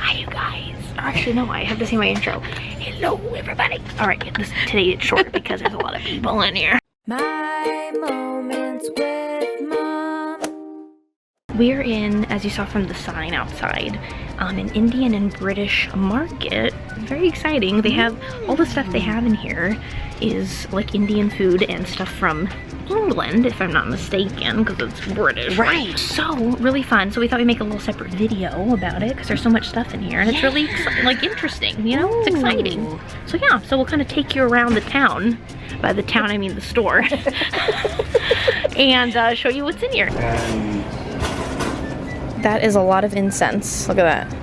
Hi, you guys. Actually, no, I have to say my intro. Hello, everybody. All right, today it's short because there's a lot of people in here. My moments with mom. We're in, as you saw from the sign outside, an Indian and British market. Very exciting. They have all the stuff they have in here is like Indian food and stuff from England, if I'm not mistaken, because it's British. Right. So really fun. So we thought we'd make a little separate video about it because there's so much stuff in here, and it's really like interesting. You know, it's exciting. So yeah, so we'll kind of take you around the town. By the town, I mean the store, and show you what's in here. That is a lot of incense. Look at that.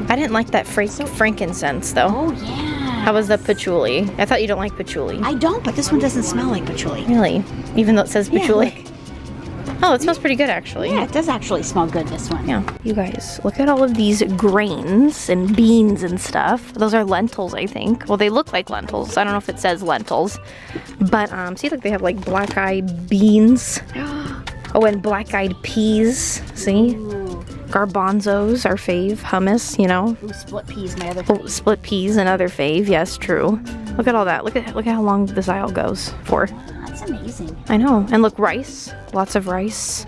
I didn't like that frankincense though. Oh yeah. How was the patchouli? I thought you don't like patchouli. I don't, but this one doesn't smell like patchouli. Really? Even though it says patchouli? Yeah, oh, it smells pretty good actually. Yeah, it does actually smell good, this one. Yeah. You guys, look at all of these grains and beans and stuff. Those are lentils, I think. Well, they look like lentils. I don't know if it says lentils. But, see, look, they have like black-eyed beans. Oh, and black-eyed peas. See? Ooh. Garbanzos, our fave. Hummus, you know. Ooh, split peas, my other fave. Oh, split peas, another fave. Yes, true. Look at all that. Look at how long this aisle goes for. Wow, that's amazing. I know. And look, rice. Lots of rice.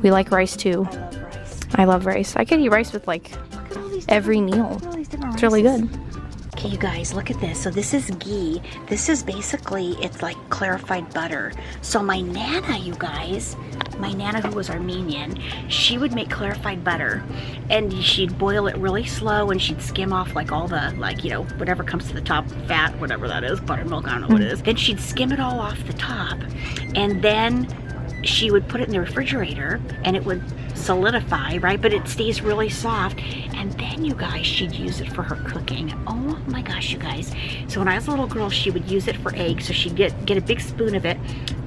We like rice too. I love rice. I love rice. I could eat rice with like every meal. It's really good. Okay, you guys, look at this. So this is ghee. This is basically, it's like clarified butter. So my Nana, you guys, my Nana who was Armenian, she would make clarified butter and she'd boil it really slow and she'd skim off like all the, like, you know, whatever comes to the top, fat, whatever that is, buttermilk, I don't know what it is. Then she'd skim it all off the top and then she would put it in the refrigerator and it would solidify, right? But it stays really soft. And then, you guys, she'd use it for her cooking. Oh my gosh, you guys. So when I was a little girl, she would use it for eggs. So she'd get a big spoon of it,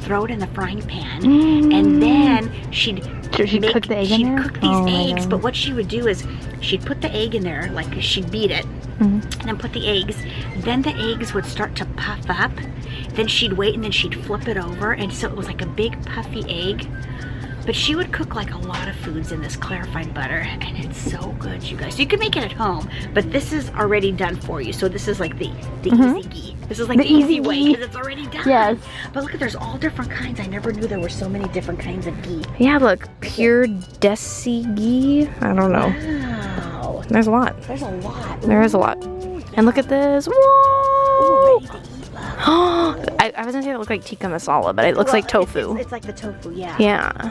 throw it in the frying pan, and then she'd cook the egg in there? Cook these eggs. But what she would do is she'd put the egg in there, like she'd beat it, and then put the eggs. Then the eggs would start to puff up. Then she'd wait and then she'd flip it over. And so it was like a big puffy egg. But she would cook like a lot of foods in this clarified butter, and it's so good, you guys. So you can make it at home, but this is already done for you. So this is like the easy ghee. This is like the easy way because it's already done. Yes. But look, there's all different kinds. I never knew there were so many different kinds of ghee. Yeah, look, pure desi ghee. I don't know. Wow. There's a lot. There's a lot. There is a lot. And look at this. Whoa! Ooh, ready to eat. I was gonna say it looked like tikka masala, but it looks like tofu. It's like the tofu, yeah. Yeah.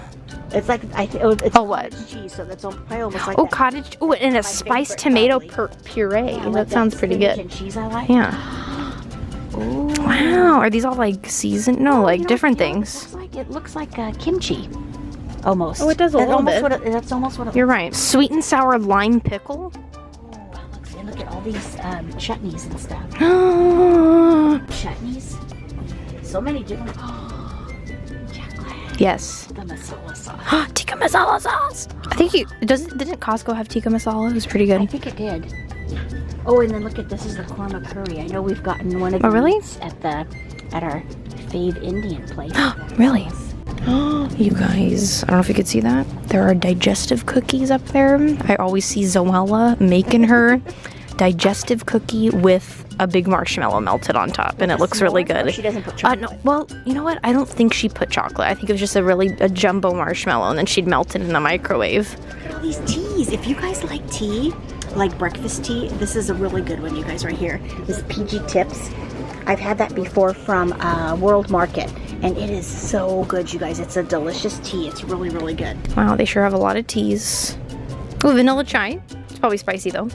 It's like it's what? cottage cheese, so that's probably almost like cottage. Oh, and a spiced tomato puree. Yeah, that sounds pretty good. And cheese I like. Yeah. Ooh. Wow. Are these all like seasoned? No, like different things. It looks like kimchi. Almost. Oh, it does a little bit. That's almost what it You're looks right. Sweet and sour lime pickle. like. Look at all these chutneys and stuff. Chutneys. So many different. Jaclyn. Yes. The masala sauce. Tikka masala sauce. I think didn't Costco have tikka masala? It was pretty good. I think it did. Oh, and then look at this is the korma curry. I know we've gotten one of these really? at our fave Indian place. Really? You guys, I don't know if you could see that. There are digestive cookies up there. I always see Zoella making her digestive cookie with a big marshmallow melted on top, and it looks really good. She doesn't put chocolate. No, well, you know what? I don't think she put chocolate. I think it was just a jumbo marshmallow, and then she'd melt it in the microwave. Look at all these teas. If you guys like tea, like breakfast tea, this is a really good one, you guys, right here. This is PG Tips. I've had that before from World Market, and it is so good, you guys. It's a delicious tea. It's really, really good. Wow, they sure have a lot of teas. Ooh, vanilla chai. It's probably spicy, though.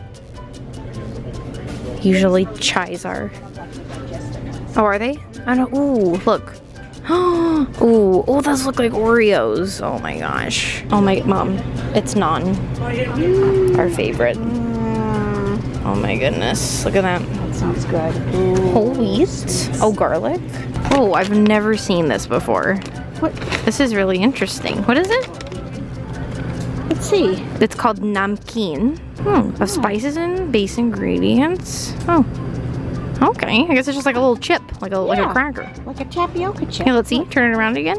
Usually chais are. Oh, are they? I don't. Ooh, look. Oh, those look like Oreos. Oh my gosh. Oh my mom, it's naan. Our favorite. Oh my goodness, look at that. That sounds good. Whole wheat. Oh, garlic. Oh, I've never seen this before. What? This is really interesting. What is it? Let's see. It's called namkeen. Of spices and base ingredients. Oh. Okay. I guess it's just like a little chip, like a cracker. Like a tapioca chip. Yeah, let's see. Turn it around again.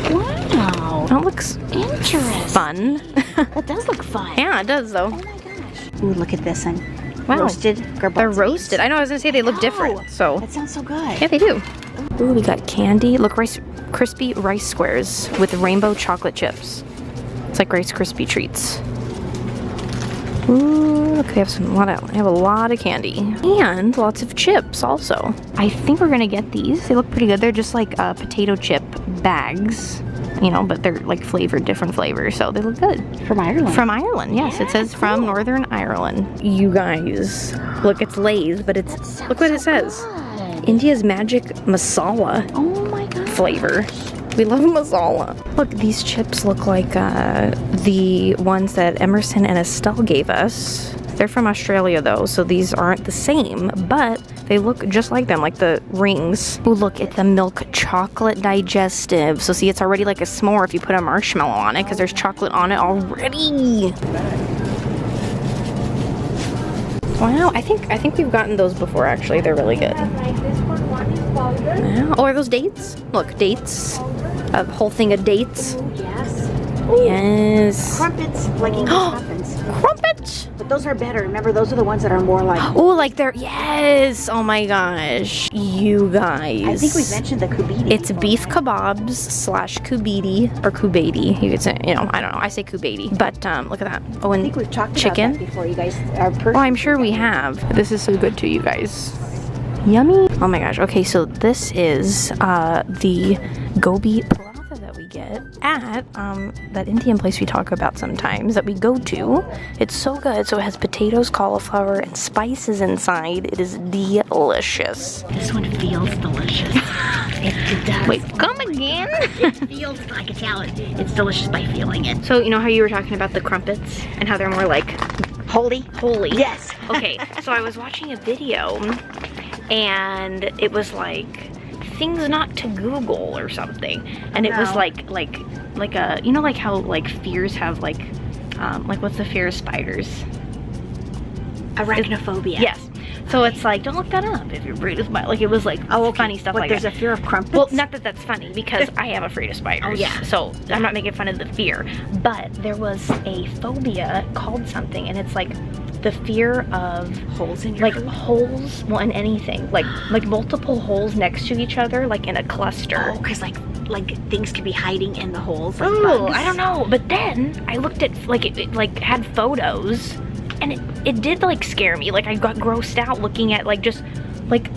Wow. That looks interesting. fun. That does look fun. Yeah, it does though. Oh my Ooh, look at this one. Wow. Roasted garbanzo They're beans. roasted. I know, I was gonna say they look different. So That sounds so good. yeah, they do. Ooh, we got candy. Look, crispy rice squares with rainbow chocolate chips. It's like Rice Krispie treats. Ooh, look, they have a lot of candy and lots of chips also. I think we're gonna get these. They look pretty good. They're just like potato chip bags, you know, but they're like flavored, different flavors, so they look good. From Ireland. From Ireland, yes. Yeah, it says from cool. Northern Ireland. You guys, look, it's Lay's, but it's look what it says. Good. India's magic masala Oh my god. flavor. We love masala. Look, these chips look like the ones that Emerson and Estelle gave us. They're from Australia though, so these aren't the same, but they look just like them, like the rings. Oh, look, it's a milk chocolate digestive. So see, it's already like a s'more if you put a marshmallow on it, because there's chocolate on it already. Wow, I think we've gotten those before actually. They're really good. Wow. Oh, are those dates? Look, dates. A whole thing of dates. Yes. Yes. Crumpets, like English muffins. Crumpets. But those are better. Remember, those are the ones that are more like... Oh, like they're, yes. Oh my gosh. You guys. I think we mentioned the kubidi. It's beef kebabs / kubidi or kubedi. You could say, you know, I don't know. I say kubedi. But look at that. Oh, and I think we've talked chicken. about that before, you guys. Our Oh, I'm sure we have. This is so good too, you guys. Yummy. Oh my gosh. Okay, so this is the gobi paratha that we get at that Indian place we talk about sometimes that we go to. It's so good. So it has potatoes, cauliflower, and spices inside. It is delicious. This one feels delicious. It does. Wait, come again? It feels like Italian. It's delicious by feeling it. So you know how you were talking about the crumpets and how they're more like Holy? holy? Yes. Okay, so I was watching a video and it was like things not to Google or something, and it was like a, you know, like how like fears have like what's the fear of spiders? Arachnophobia. Yes. So it's like, don't look that up if you're afraid of spiders. Like it was like funny stuff like there's that. a fear of crumpets? Well, not that that's funny, because I am afraid of spiders. Oh, yeah. So I'm not making fun of the fear. But there was a phobia called something, and it's like the fear of holes in your like food? holes, well, in anything. Like multiple holes next to each other, like in a cluster. Oh, because like things could be hiding in the holes. Like Oh, bugs. I don't know. But then I looked at like it like had photos, and it did like scare me. Like I got grossed out looking at like just like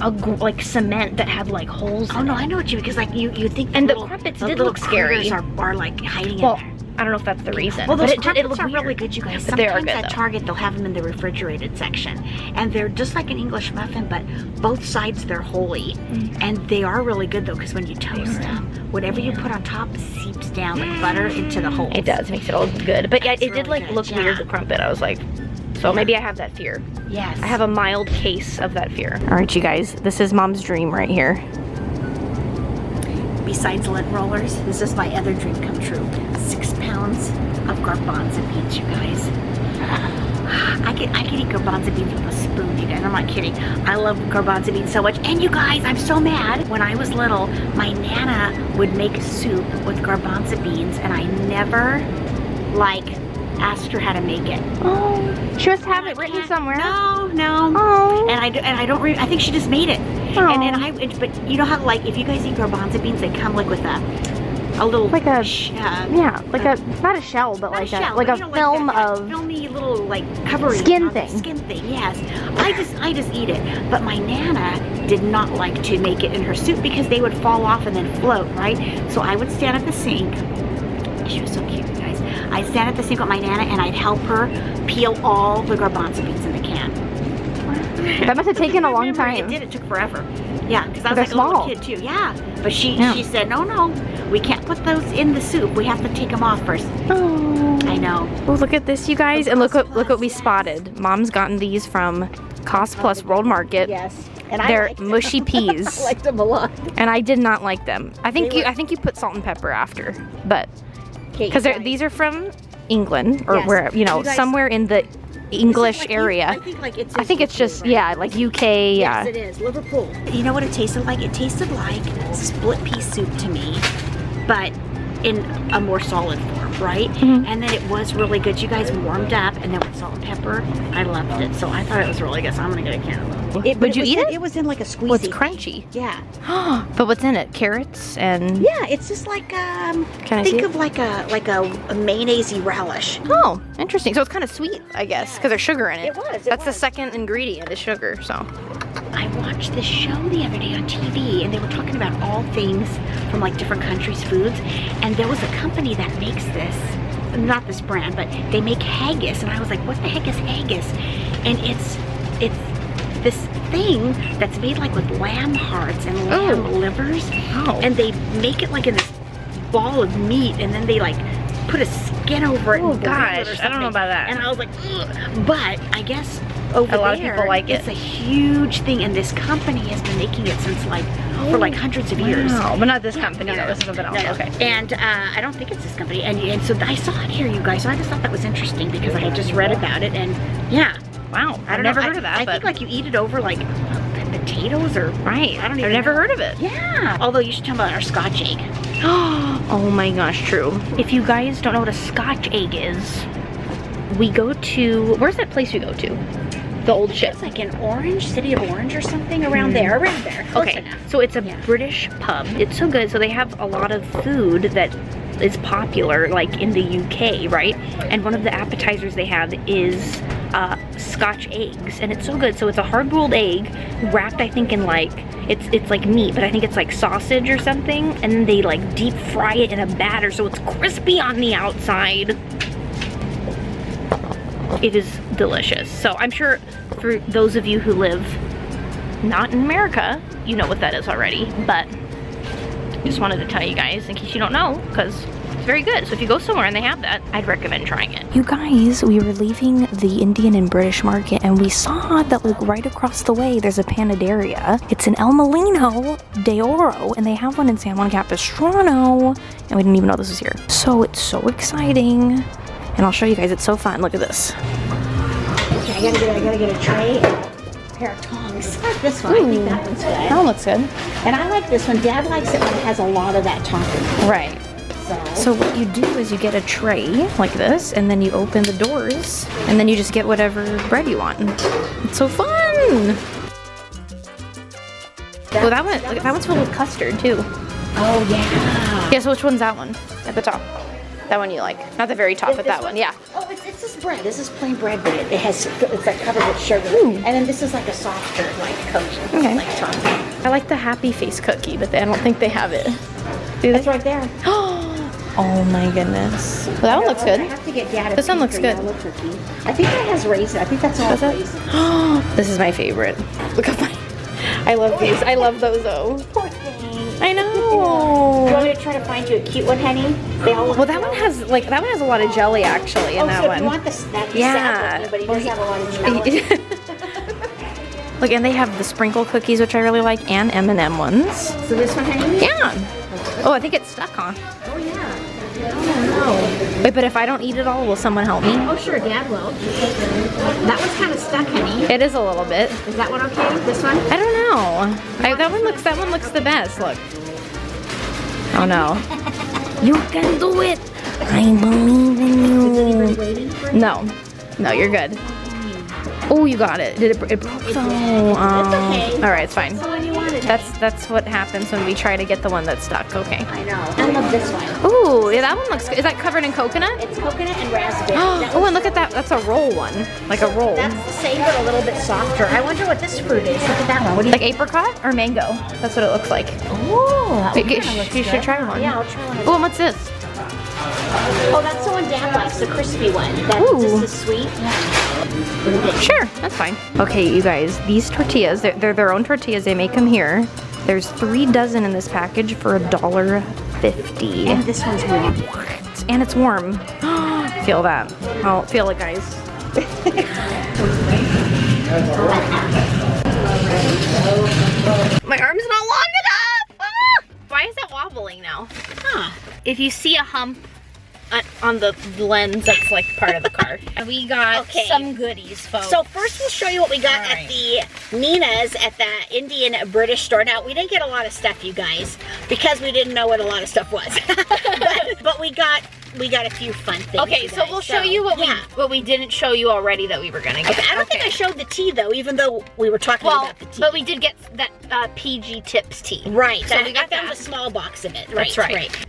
cement that had like holes. Oh in no, it. I know what you, because like you think And the little, crumpets the did little look scary. critters are like hiding Well, in there. I don't know if that's the reason. Well, those but it crumpets looked are weird. really good, you guys. But they are Sometimes good, at though. Target they'll have them in the refrigerated section, and they're just like an English muffin, but both sides they're holy, and they are really good though, because when you toast them, whatever you put on top seeps down like butter into the holes. It does, makes it all good. But yeah, It's it did really like good, look yeah. weird, the crumpet. I was like, so maybe I have that fear. Yes. I have a mild case of that fear. All right, you guys, this is Mom's dream right here. Besides lint rollers, this is my other dream come true. 6 pounds of garbanzo beans, you guys. I could eat garbanzo beans with a spoon, you guys. I'm not kidding. I love garbanzo beans so much. And you guys, I'm so mad. When I was little, my Nana would make soup with garbanzo beans, and I never, asked her how to make it. Oh, she must have it written somewhere. No. Oh. And I don't. I think she just made it. Oh. But you know how if you guys eat garbanzo beans, they come with a little Like a yeah, not a shell, but not like shell, a but, you know, film that of filmy little covering skin on the thing. Skin thing, yes. I just eat it. But my Nana did not like to make it in her soup because they would fall off and then float, right? So I would stand at the sink. She was so cute, you guys. I'd stand at the sink with my Nana and I'd help her peel all the garbanzo beans in the can. That must have taken a long Remember, time. It did. It took forever. Yeah, because I was They're like small. a little kid too. Yeah, but she said no, we can't put those in the soup. We have to take them off first. Oh. I know. Oh, look at this, you guys, and look Cost what we Plus, spotted. Mom's gotten these from Cost Plus World Market. Yes, and They're liked mushy them. peas. I liked them a lot. And I did not like them. I think They were- I think you put salt and pepper after, but Okay, because guys. these are from England or Yes. where You guys- somewhere in the English area. I think it's just right? like UK. Yes, it is. Liverpool. You know what it tasted like? It tasted like split pea soup to me, but in a more solid form, right? And then it was really good. You guys warmed up, and then with salt and pepper, I loved it. So I thought it was really good. So I'm gonna get a can of it. Would you eat it? It was in like a squeezy. Well, it's crunchy. Yeah. But what's in it? Carrots and... Yeah, it's just like think of like a mayonnaise-y relish. Oh, interesting. So it's kind of sweet, I guess, because there's sugar in it. It was. That's the second ingredient is sugar. So I watched this show the other day on TV, and they were talking about all things from like different countries' foods, and there was a company that makes this, not this brand, but they make haggis, and I was like, what the heck is haggis? And it's this thing that's made like with lamb hearts and lamb livers, and they make it like in this ball of meat, and then they like put a skin over it. Oh and boil it or gosh, I don't know about that. And I was like, ugh. But I guess over a lot of people like it. It's a huge thing, and this company has been making it since like for like hundreds of years. Wow, but not this company. No, this is something else. No. Okay. And I don't think it's this company. And so I saw it here, you guys. So I just thought that was interesting because I had just read about it, and yeah. Wow, I've never heard of that. I think like you eat it over like potatoes or right. I don't even I've never know. heard of it. Yeah. Although you should tell about our Scotch egg. Oh my gosh, true. If you guys don't know what a Scotch egg is, we go to, where's that place we go to? The old ship. It's like in Orange, City of Orange or something around there. Close Okay, enough. so it's a British pub. It's so good. So they have a lot of food that is popular like in the UK, right? And one of the appetizers they have is Scotch eggs, and it's so good. So it's a hard-boiled egg wrapped, I think, in like it's like meat, but I think it's like sausage or something, and then they like deep fry it in a batter so it's crispy on the outside. It is delicious. So I'm sure for those of you who live not in America, you know what that is already, but just wanted to tell you guys in case you don't know, because it's very good. So if you go somewhere and they have that, I'd recommend trying it. You guys, we were leaving the Indian and British market, and we saw that like right across the way there's a Panaderia. It's in El Molino de Oro, and they have one in San Juan Capistrano, and we didn't even know this was here. So it's so exciting, and I'll show you guys. It's so fun. Look at this. Okay, I gotta get a tray and a pair of tongs. I like this one. Ooh. I think that one's good. That one looks good. And I like this one. Dad likes it when it has a lot of that topping. Right. So what you do is you get a tray like this, and then you open the doors, and then you just get whatever bread you want. It's so fun! Well, that one's filled with custard too. Oh yeah. Yeah. So which one's that one at the top? That one you like? Not the very top, but that one. Yeah. Oh, it's this bread. This is plain bread, but it's like covered with sugar. Ooh. And then this is like a softer, like cookie, Okay. like topping. I like the Happy Face cookie, but I don't think they have it. Do they? It's right there. Oh my goodness. Well, that one looks good. I have to get Dad a This one looks pink or good. yellow cookie. I think that has raisin. I think that's all Does it? raisin. This is my favorite. Look how funny. I love these. I love those though. Poor thing. I know. Do you want me to try to find you a cute one, honey? They all look Well, that one has a lot of jelly actually in that so one. if you want this, that Yeah. sample, but he does have a lot of jelly. Look, and they have the sprinkle cookies, which I really like, and M&M ones. So this one, honey? Yeah. Oh, I think it's stuck, huh? Oh yeah. Oh no. Wait, but if I don't eat it all, will someone help me? Oh sure, Dad will. That one's kind of stuck, honey. It is a little bit. Is that one okay? This one? I don't know. That one looks the best. Look. Oh no. You can do it. I believe in you. Waiting for No, you're good. Oh, you got it. Did it broke? It's okay. All right, it's fine. the one you wanted. That's what happens when we try to get the one that's stuck. Okay. I know. I love this one. Ooh, yeah, that one looks good. Is that covered in coconut? It's coconut and raspberry. Oh, and look at that. That's a roll one. Like a roll. That's the same, but a little bit softer. I wonder what this fruit is. Look at that one. What do you Like apricot or mango? That's what it looks like. Oh, that one You kinda looks should good. try one. Yeah, I'll try one. Oh, and what's this? Oh, that's the one Dad likes, the crispy one. That's Ooh. just as sweet. Sure, that's fine. Okay, you guys, these tortillas, they're their own tortillas. They make them here. There's 3 dozen in this package for $1.50. And this one's warm. And it's warm. Feel that. Oh, feel it, guys. My arm's not long enough. Ah! Why is it wobbling now? Huh. If you see a hump on the lens, that's like part of the car. We got some goodies, folks. So first we'll show you what we got at the Nina's at the Indian British store. Now we didn't get a lot of stuff, you guys, because we didn't know what a lot of stuff was. But But we got a few fun things. Okay, so we'll show you what we didn't show you already that we were gonna get. Okay, I don't think I showed the tea though, even though we were talking about the tea. But we did get that PG Tips tea. Right. So I found a small box of it. That's right.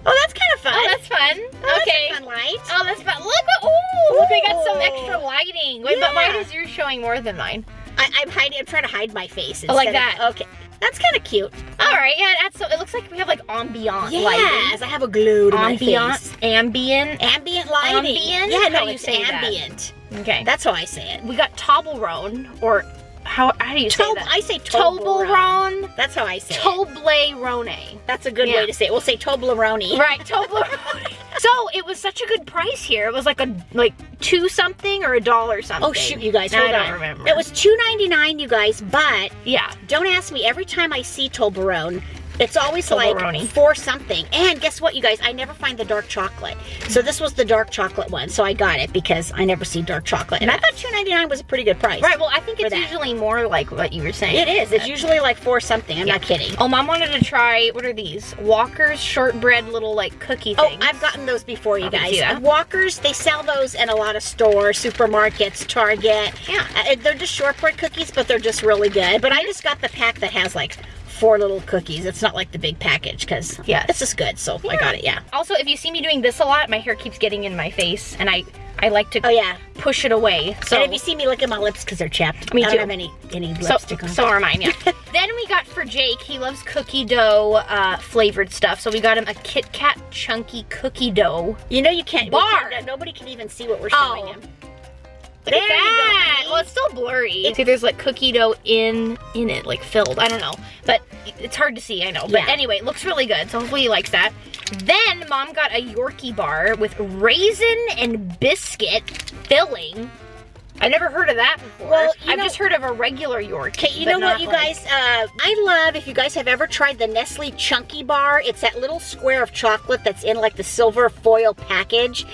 Oh, that's kind of fun. Oh, that's fun. Oh, Okay. that's a fun light. Oh, that's fun. Look, we got some extra lighting. Wait, but why is yours showing more than mine? I'm trying to hide my face. Oh, like that. Okay. That's kind of cute. All right, yeah, it looks like we have like ambient lighting. Yes, I have a glue to my face. Ambient lighting. Ambient? Yeah, How no, do you it's say ambient. that? Okay. That's how I say it. We got Toblerone, or how do you say that? I say Toblerone. That's how I say it. Toblerone. That's a good way to say it. We'll say Toblerone. Right, Toblerone. So it was such a good price here. It was like $2 something or $1 something. Oh shoot, you guys, hold on. I don't remember. It was $2.99, you guys, but yeah. Don't ask me. Every time I see Toblerone, it's always Toblerone. like $4 something. And guess what, you guys? I never find the dark chocolate. So this was the dark chocolate one. So I got it because I never see dark chocolate. And I thought $2.99 was a pretty good price. Right, well, I think it's usually more like what you were saying. It is. It's usually like $4 something. I'm not kidding. Oh, Mom wanted to try, what are these? Walker's shortbread little like cookie things. Oh, I've gotten those before, you guys. See that? Walker's, they sell those in a lot of stores, supermarkets, Target. Yeah. They're just shortbread cookies, but they're just really good. But I just got the pack that has like 4 little cookies. It's not like the big package because this is good. So I got it. Yeah. Also, if you see me doing this a lot, my hair keeps getting in my face, and I like to push it away. So and if you see me licking my lips because they're chapped, me too. I don't have any lipstick on. So are mine. Yeah. Then we got for Jake. He loves cookie dough flavored stuff, so we got him a Kit Kat chunky cookie dough. You know you can't bar. Nobody can even see what we're showing him. Look at that! Well, it's still blurry. See, there's like cookie dough in it, like filled. I don't know, but it's hard to see, I know. But anyway, it looks really good, so hopefully he likes that. Then Mom got a Yorkie bar with raisin and biscuit filling. I never heard of that before. Well, I've just heard of a regular Yorkie. Okay, you know what, you guys? I love, if you guys have ever tried the Nestle Chunky Bar, it's that little square of chocolate that's in like the silver foil package.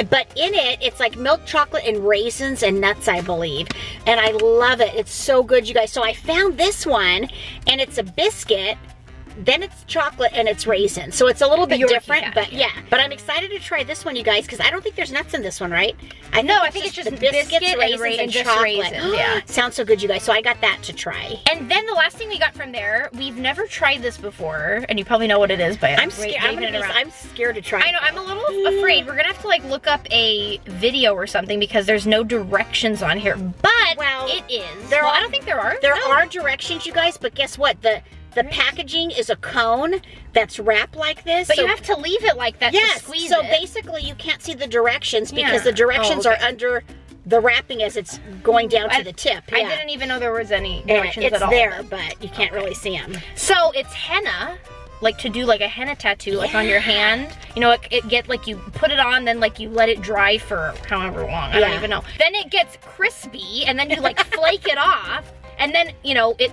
But in it, it's like milk chocolate and raisins and nuts, I believe. And I love it. It's so good, you guys. So I found this one, and it's a biscuit. Then it's chocolate and it's raisin. So it's a little bit different, but But I'm excited to try this one, you guys, because I don't think there's nuts in this one, right? I think it's just the biscuits, raisins, and chocolate. Raisins, yeah. Sounds so good, you guys. So I got that to try. And then the last thing we got from there, we've never tried this before, and you probably know what it is, but I'm scared. I'm scared to try. I know. I'm a little afraid. We're gonna have to like look up a video or something because there's no directions on here. But it is. I don't think there are. There are directions, you guys. But guess what? The packaging is a cone that's wrapped like this. But you have to leave it like that to squeeze it. So basically you can't see the directions because the directions are under the wrapping as it's going down to the tip. I didn't even know there was any directions at all. It's there, but you can't really see them. So it's henna. Like to do like a henna tattoo like on your hand. You know, it get like you put it on, then like you let it dry for however long. I don't even know. Then it gets crispy and then you like flake it off and then, you know, it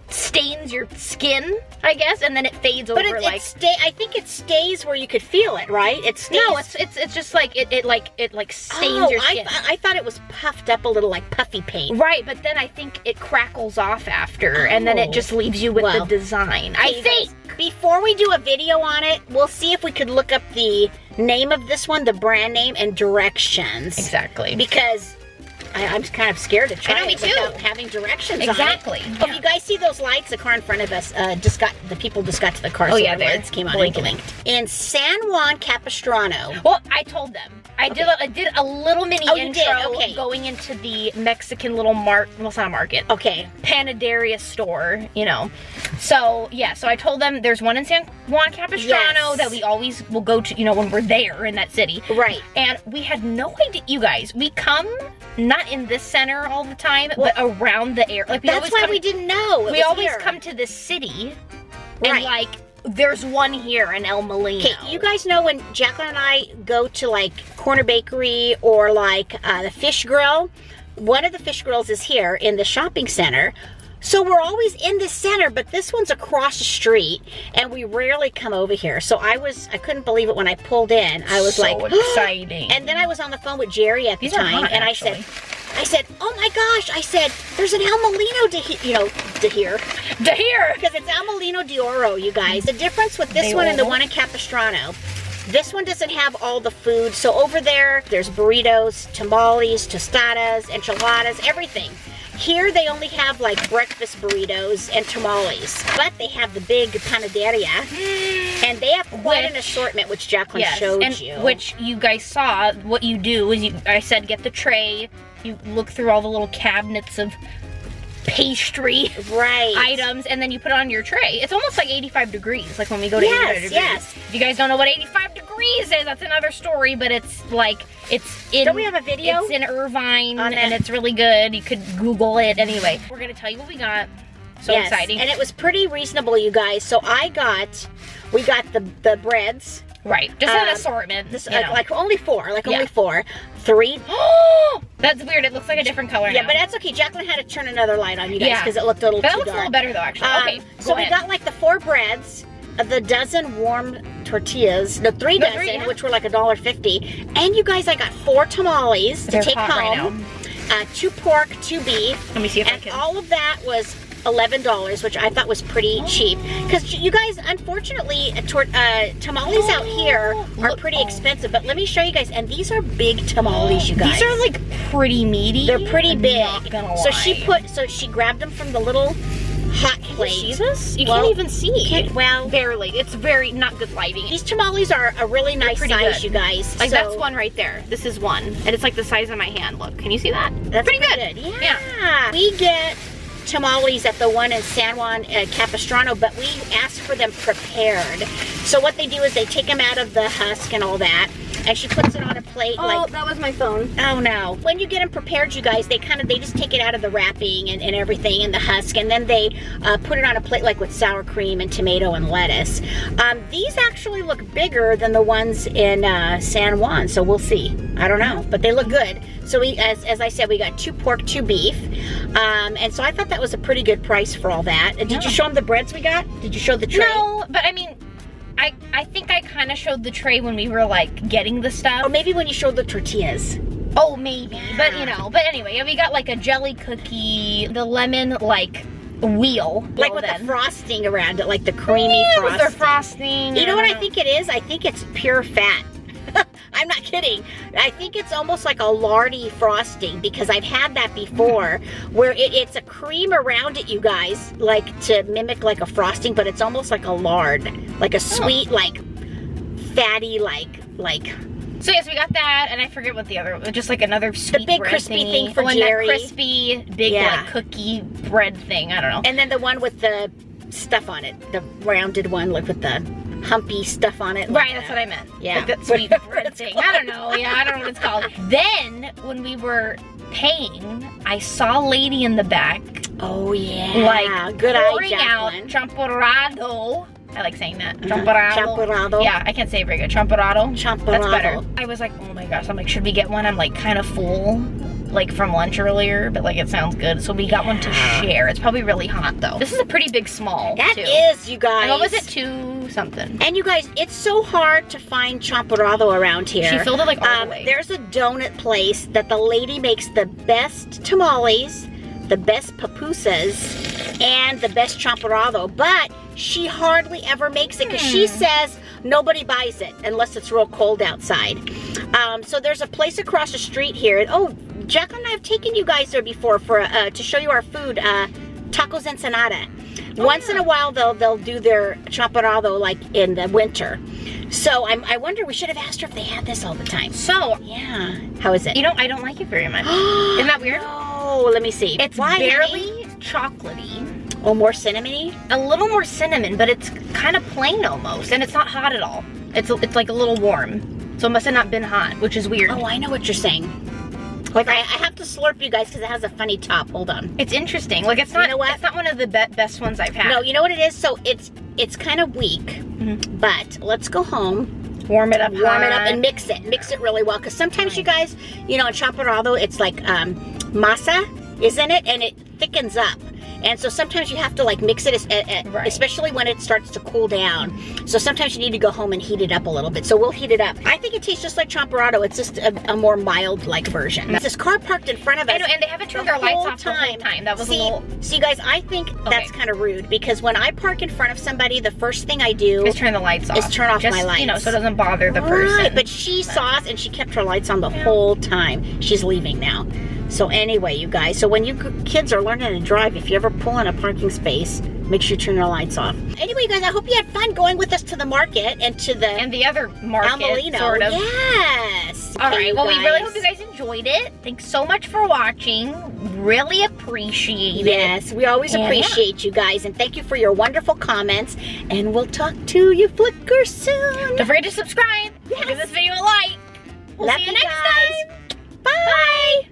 stains your skin, I guess, and then it fades over. But I think it stays where you could feel it, right? It stays. No, it's just like it stains your skin. I thought it was puffed up a little like puffy paint. Right, but then I think it crackles off after, and then it just leaves you with the design. I think. Before we do a video on it, we'll see if we could look up the name of this one, the brand name, and directions. Exactly. Because I'm kind of scared to try it without having directions exactly. on it. If you guys see those lights, the car in front of us the people just got to the car. Oh, so yeah, their lights came on and blinked. In San Juan Capistrano. Well, I told them. I did a little mini intro going into the Mexican little well, it's not a market. Okay. Panaderia store, you know. So, yeah, so I told them there's one in San Juan Capistrano that we always will go to, you know, when we're there in that city. Right. And we had no idea, you guys, we come not in this center all the time, but around the area. Like, that's why we didn't know. We always come to this city and like, there's one here in El Molino. Okay, you guys know when Jaclyn and I go to like Corner Bakery or like the Fish Grill, one of the Fish Grills is here in the shopping center. So we're always in the center, but this one's across the street, and we rarely come over here. So I couldn't believe it when I pulled in. I was so like, exciting. And then I was on the phone with Jerry at the time, and I said, I said, oh my gosh, I said, there's an Al Molino de here. Because it's Al Molino de Oro, you guys. The difference with this one and the one in Capistrano, this one doesn't have all the food. So over there, there's burritos, tamales, tostadas, enchiladas, everything. Here they only have like breakfast burritos and tamales, but they have the big panaderia, and they have quite an assortment, which Jaclyn showed you. Which you guys saw. What you do is, I said get the tray, you look through all the little cabinets of pastry items, and then you put it on your tray. It's almost like 85 degrees, like when we go to 85 degrees. Yes. If you guys don't know what 85 degrees is, that's another story, but it's like, don't we have a video? It's in Irvine, and it's really good. You could Google it. Anyway, we're gonna tell you what we got. So exciting. And it was pretty reasonable, you guys. So we got the breads. Right, just an assortment. Like only four, only four. 3. That's weird, it looks like a different color now. Yeah, but that's okay. Jaclyn had to turn another light on, you guys, because it looked a little too dark. That looks a little better though, actually. Okay, so we got like the 4 breads, the dozen warm tortillas, 3 dozen, which were like $1.50. And you guys, I got 4 tamales to take home. 2 pork, 2 beef. Let me see if I and can. all of that was $11, which I thought was pretty cheap. Because you guys, unfortunately, tamales out here are pretty expensive. But let me show you guys. And these are big tamales, you guys. These are like pretty meaty. They're pretty big. Not gonna lie. So she grabbed them from the little hot plate. Can you see this? You can't even see. Well, barely. It's very not good lighting. These tamales are a really nice size, you guys. Like that's one right there. This is one, and it's like the size of my hand. Look, can you see that? That's pretty good. Yeah. We get tamales at the one in San Juan Capistrano, but we ask for them prepared. So what they do is they take them out of the husk and all that, and she puts it on a plate. Oh, that was my phone. Oh no. When you get them prepared, you guys, they just take it out of the wrapping and everything and the husk, and then they put it on a plate like with sour cream and tomato and lettuce. These actually look bigger than the ones in San Juan, so we'll see. I don't know, but they look good. So we, as I said, we got 2 pork, 2 beef. And so I thought that was a pretty good price for all that. And did you show them the breads we got? Did you show the tray? No, but I mean, I think I kind of showed the tray when we were like getting the stuff. Or maybe when you showed the tortillas. Oh, maybe. But you know, but anyway, we got like a jelly cookie, the lemon like wheel. Like with the frosting around it, like the creamy frosting. With the frosting. You know what I think it is? I think it's pure fat. I'm not kidding. I think it's almost like a lardy frosting, because I've had that before, where it's a cream around it, you guys, like to mimic like a frosting, but it's almost like a lard, like a sweet, like fatty, like. So yes, we got that, and I forget what the other, just like another sweet the big bread crispy thingy. thing for That Jerry. Crispy, big like cookie bread thing. I don't know. And then the one with the stuff on it, the rounded one, like with the humpy stuff on it. Right, that's what I meant. Yeah. Like that sweet bread thing. I don't know. Yeah, I don't know what it's called. Then, when we were paying, I saw a lady in the back. Oh, yeah. Like, good eye, pouring out Jaclyn. champorado. I like saying that. Champorado. Champorado. Yeah, I can't say it very good. Champorado. Champorado. That's better. I was like, oh my gosh. I'm like, should we get one? I'm like kind of full, like from lunch earlier, but like it sounds good. So we got one to share. It's probably really hot though. This is a pretty big small. That is, you guys. And what was it? 2 something. And you guys, it's so hard to find champorado around here. She filled it like all the way. There's a donut place that the lady makes the best tamales, the best pupusas, and the best champorado, but she hardly ever makes it because she says nobody buys it unless it's real cold outside. So there's a place across the street here. Oh, Jaclyn and I have taken you guys there before for to show you our food, Tacos Ensenada. Once in a while they'll do their champorado like in the winter. So I wonder, we should have asked her if they had this all the time. So yeah, how is it? You know, I don't like it very much. Isn't that weird? Oh, let me see. It's barely chocolatey. Oh, more cinnamony? A little more cinnamon, but it's kind of plain almost, and it's not hot at all. It's like a little warm, so it must have not been hot, which is weird. Oh, I know what you're saying. Like I have to slurp you guys because it has a funny top. Hold on. It's interesting. Like it's not. You know what? It's not one of the best ones I've had. No, you know what it is. So it's kind of weak, but let's go home. Warm it up, and mix it really well. Because sometimes you guys, you know, in champorado, it's like masa, isn't it? And it thickens up. And so sometimes you have to like mix it, especially when it starts to cool down. So sometimes you need to go home and heat it up a little bit. So we'll heat it up. I think it tastes just like Champurrado. It's just a more mild like version. This car parked in front of us. I know, and they haven't turned their lights off the whole time. That was a little... See guys, I think that's kind of rude, because when I park in front of somebody, the first thing I do is turn the lights off. Is turn off my lights. You know, so it doesn't bother the person. Right, but she saw us and she kept her lights on the whole time. She's leaving now. So anyway, you guys, so when you kids are learning to drive, if you ever pull in a parking space, make sure you turn your lights off. Anyway, you guys, I hope you had fun going with us to the market and to the other market, Almalino. sort of. Yes. All right. Well, we really hope you guys enjoyed it. Thanks so much for watching. Really appreciate it. Yes, we always appreciate you guys, and thank you for your wonderful comments. And we'll talk to you Flickr soon. Don't forget to subscribe. Give this video a like. We'll see you next time. Bye.